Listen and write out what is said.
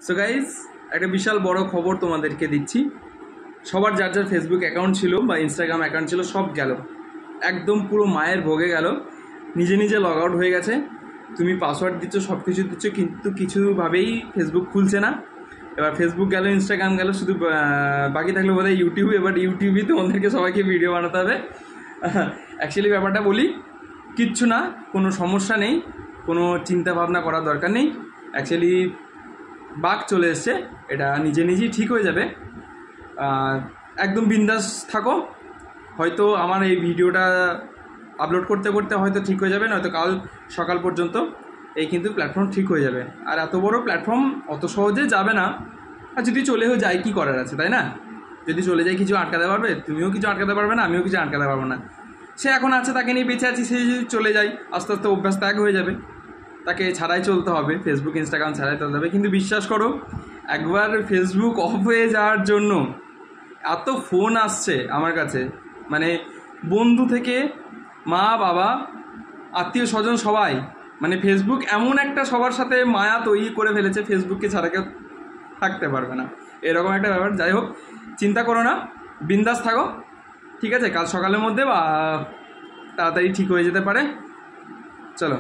So guys, একটা বিশাল বড় খবর তোমাদেরকে দিচ্ছি। সবার যার যার ফেসবুক অ্যাকাউন্ট ছিল বা ইনস্টাগ্রাম অ্যাকাউন্ট ছিল সব গেল, একদম পুরো মায়ের ভোগে গেল। নিজে নিজে লগ আউট হয়ে গেছে। তুমি পাসওয়ার্ড দিচ্ছ, সব কিছু দিচ্ছ, কিন্তু কিছুভাবেই ফেসবুক খুলছে না। এবার ফেসবুক গেল, ইনস্টাগ্রাম গেল, শুধু বাকি থাকলে বোধহয় ইউটিউব। এবার ইউটিউবই তোমাদেরকে সবাইকে ভিডিও বানাতে হবে। অ্যাকচুয়ালি ব্যাপারটা বলি, কিচ্ছু না, কোনো সমস্যা নেই, কোনো চিন্তা ভাবনা করার দরকার নেই। অ্যাকচুয়ালি বাঘ চলে এসছে, এটা নিজে নিজেই ঠিক হয়ে যাবে। একদম বিন্দাস থাকো। হয়তো আমার এই ভিডিওটা আপলোড করতে করতে হয়তো ঠিক হয়ে যাবে, নয়তো কাল সকাল পর্যন্ত এই কিন্তু প্ল্যাটফর্ম ঠিক হয়ে যাবে। আর এত বড় প্ল্যাটফর্ম অত সহজে যাবে না। আর যদি চলেও যায় কী করার আছে, তাই না? যদি চলে যায় কিছু আটকাতে পারবে? তুমিও কিছু আটকাতে পারবে না, আমিও কিছু আটকাতে পারবো না। সে এখন আছে, তাকে নিয়ে বেঁচে আছি। সে যদি চলে যায়, আস্তে আস্তে অভ্যাস ত্যাগ হয়ে যাবে, তাকে ছাড়াই চলতে হবে, ফেসবুক ইনস্টাগ্রাম ছাড়াই চলতে হবে। কিন্তু বিশ্বাস করো, একবার ফেসবুক অফ হয়ে যাওয়ার জন্য এত ফোন আসছে আমার কাছে, মানে বন্ধু থেকে মা বাবা আত্মীয় স্বজন সবাই, মানে ফেসবুক এমন একটা সবার সাথে মায়া তৈরি করে ফেলেছে, ফেসবুককে ছাড়া কেউ থাকতে পারবে না, এরকম একটা ব্যাপার। যাই হোক, চিন্তা করো না, বিন্দাস থাকো, ঠিক আছে? কাল সকালের মধ্যে বা তাড়াতাড়ি ঠিক হয়ে যেতে পারে। চলো।